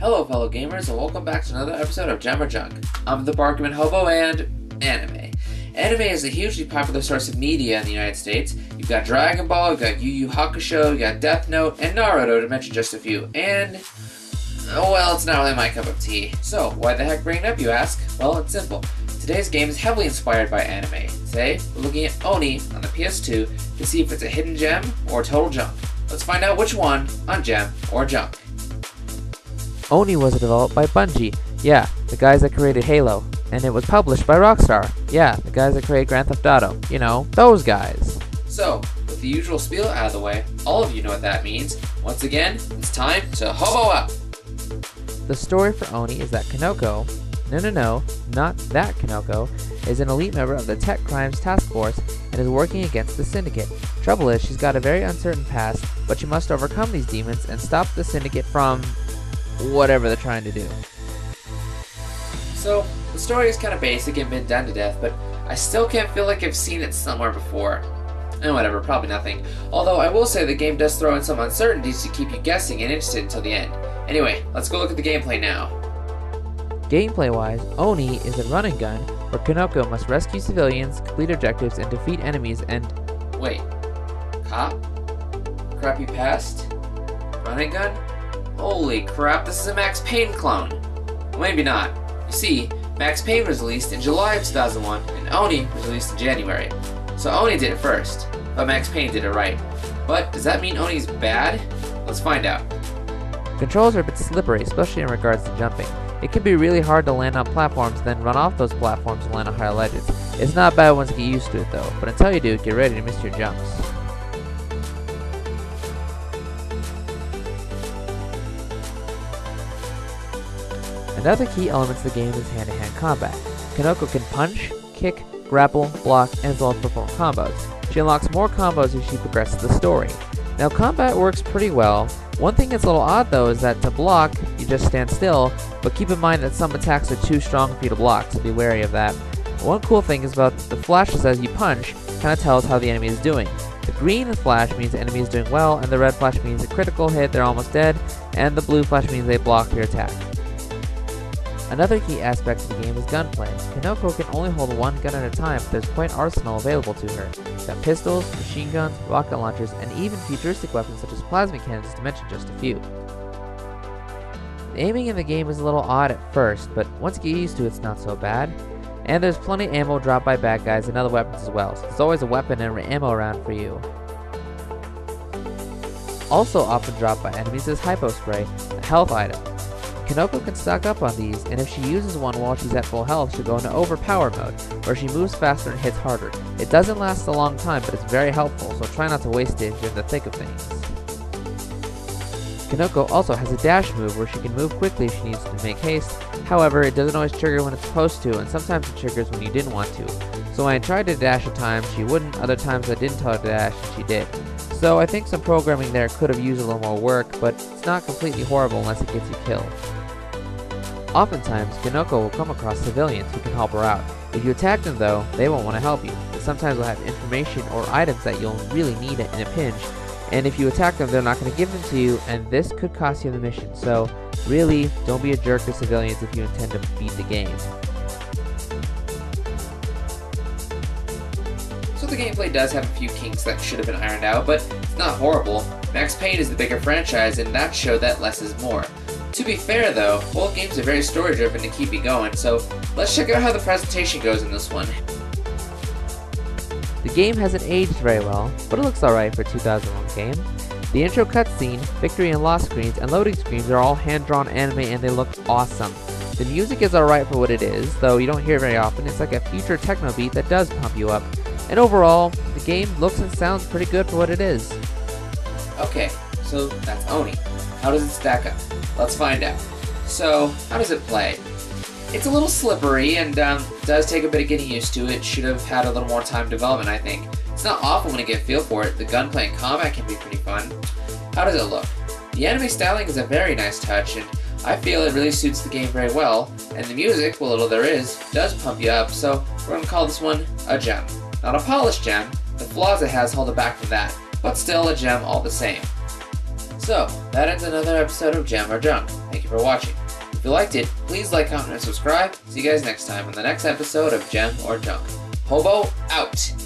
Hello fellow gamers and welcome back to another episode of Gem or Junk. I'm the Barkman Hobo and anime. Anime is a hugely popular source of media in the United States. You've got Dragon Ball, you've got Yu Yu Hakusho, you've got Death Note, and Naruto to mention just a few. And, well, it's not really my cup of tea. So, why the heck bring it up, you ask? Well, it's simple. Today's game is heavily inspired by anime. Today, we're looking at Oni on the PS2 to see if it's a hidden gem or total junk. Let's find out which one on Gem or Junk. Oni was developed by Bungie, yeah, the guys that created Halo, and it was published by Rockstar, yeah, the guys that created Grand Theft Auto, you know, those guys. So, with the usual spiel out of the way, all of you know what that means. Once again, it's time to hobo up! The story for Oni is that Kanoko, no, not that Kanoko, is an elite member of the Tech Crimes Task Force and is working against the Syndicate. Trouble is, she's got a very uncertain past, but she must overcome these demons and stop the Syndicate from whatever they're trying to do. So, the story is kind of basic and been done to death, but I still can't feel like I've seen it somewhere before. And whatever, probably nothing. Although I will say the game does throw in some uncertainties to keep you guessing and interested until the end. Anyway, let's go look at the gameplay now. Gameplay-wise, Oni is a run and gun where Kanoko must rescue civilians, complete objectives, and defeat enemies and... Wait. Cop? Crappy past? Run and gun? Holy crap, this is a Max Payne clone. Well, maybe not. You see, Max Payne was released in July of 2001, and Oni was released in January. So Oni did it first, but Max Payne did it right. But does that mean Oni's bad? Let's find out. Controls are a bit slippery, especially in regards to jumping. It can be really hard to land on platforms, then run off those platforms and land on higher ledges. It's not bad once you get used to it though, but until you do, get ready to miss your jumps. Another key element to the game is hand-to-hand combat. Kanoko can punch, kick, grapple, block, and as well as perform combos. She unlocks more combos as she progresses the story. Now combat works pretty well. One thing that's a little odd though is that to block, you just stand still, but keep in mind that some attacks are too strong for you to block, so be wary of that. One cool thing is about the flashes as you punch, kind of tells how the enemy is doing. The green flash means the enemy is doing well, and the red flash means a critical hit, they're almost dead, and the blue flash means they block your attack. Another key aspect of the game is gunplay. Kanoko can only hold one gun at a time, but there's quite an arsenal available to her. She's got pistols, machine guns, rocket launchers, and even futuristic weapons such as plasma cannons to mention just a few. The aiming in the game is a little odd at first, but once you get used to it, it's not so bad. And there's plenty of ammo dropped by bad guys and other weapons as well, so there's always a weapon and ammo around for you. Also often dropped by enemies is Hypo Spray, a health item. Kanoko can stock up on these, and if she uses one while she's at full health, she'll go into overpower mode, where she moves faster and hits harder. It doesn't last a long time, but it's very helpful, so try not to waste it if you're in the thick of things. Kanoko also has a dash move where she can move quickly if she needs to make haste. However, it doesn't always trigger when it's supposed to, and sometimes it triggers when you didn't want to. So when I tried to dash at times, she wouldn't, other times I didn't tell her to dash, and she did. So I think some programming there could have used a little more work, but it's not completely horrible unless it gets you killed. Oftentimes, Kanoko will come across civilians who can help her out. If you attack them though, they won't want to help you. But sometimes they'll have information or items that you'll really need in a pinch, and if you attack them, they're not going to give them to you, and this could cost you the mission. So, really, don't be a jerk to civilians if you intend to beat the game. So the gameplay does have a few kinks that should have been ironed out, but it's not horrible. Max Payne is the bigger franchise, and that showed that less is more. To be fair though, both games are very story driven to keep you going, so let's check out how the presentation goes in this one. The game hasn't aged very well, but it looks alright for a 2001 game. The intro cutscene, victory and loss screens, and loading screens are all hand-drawn anime and they look awesome. The music is alright for what it is, though you don't hear it very often. It's like a future techno beat that does pump you up. And overall, the game looks and sounds pretty good for what it is. Okay, so that's Oni. How does it stack up? Let's find out. So, how does it play? It's a little slippery and does take a bit of getting used to. It should have had a little more time development, I think. It's not awful when you get a feel for it. The gunplay and combat can be pretty fun. How does it look? The anime styling is a very nice touch, and I feel it really suits the game very well. And the music, what little there is, does pump you up, so we're going to call this one a gem. Not a polished gem. The flaws it has hold it back from that, but still a gem all the same. So So, that ends another episode of Gem or Junk. Thank you for watching. If you liked it, please like, comment, and subscribe. See you guys next time on the next episode of Gem or Junk. Hobo out!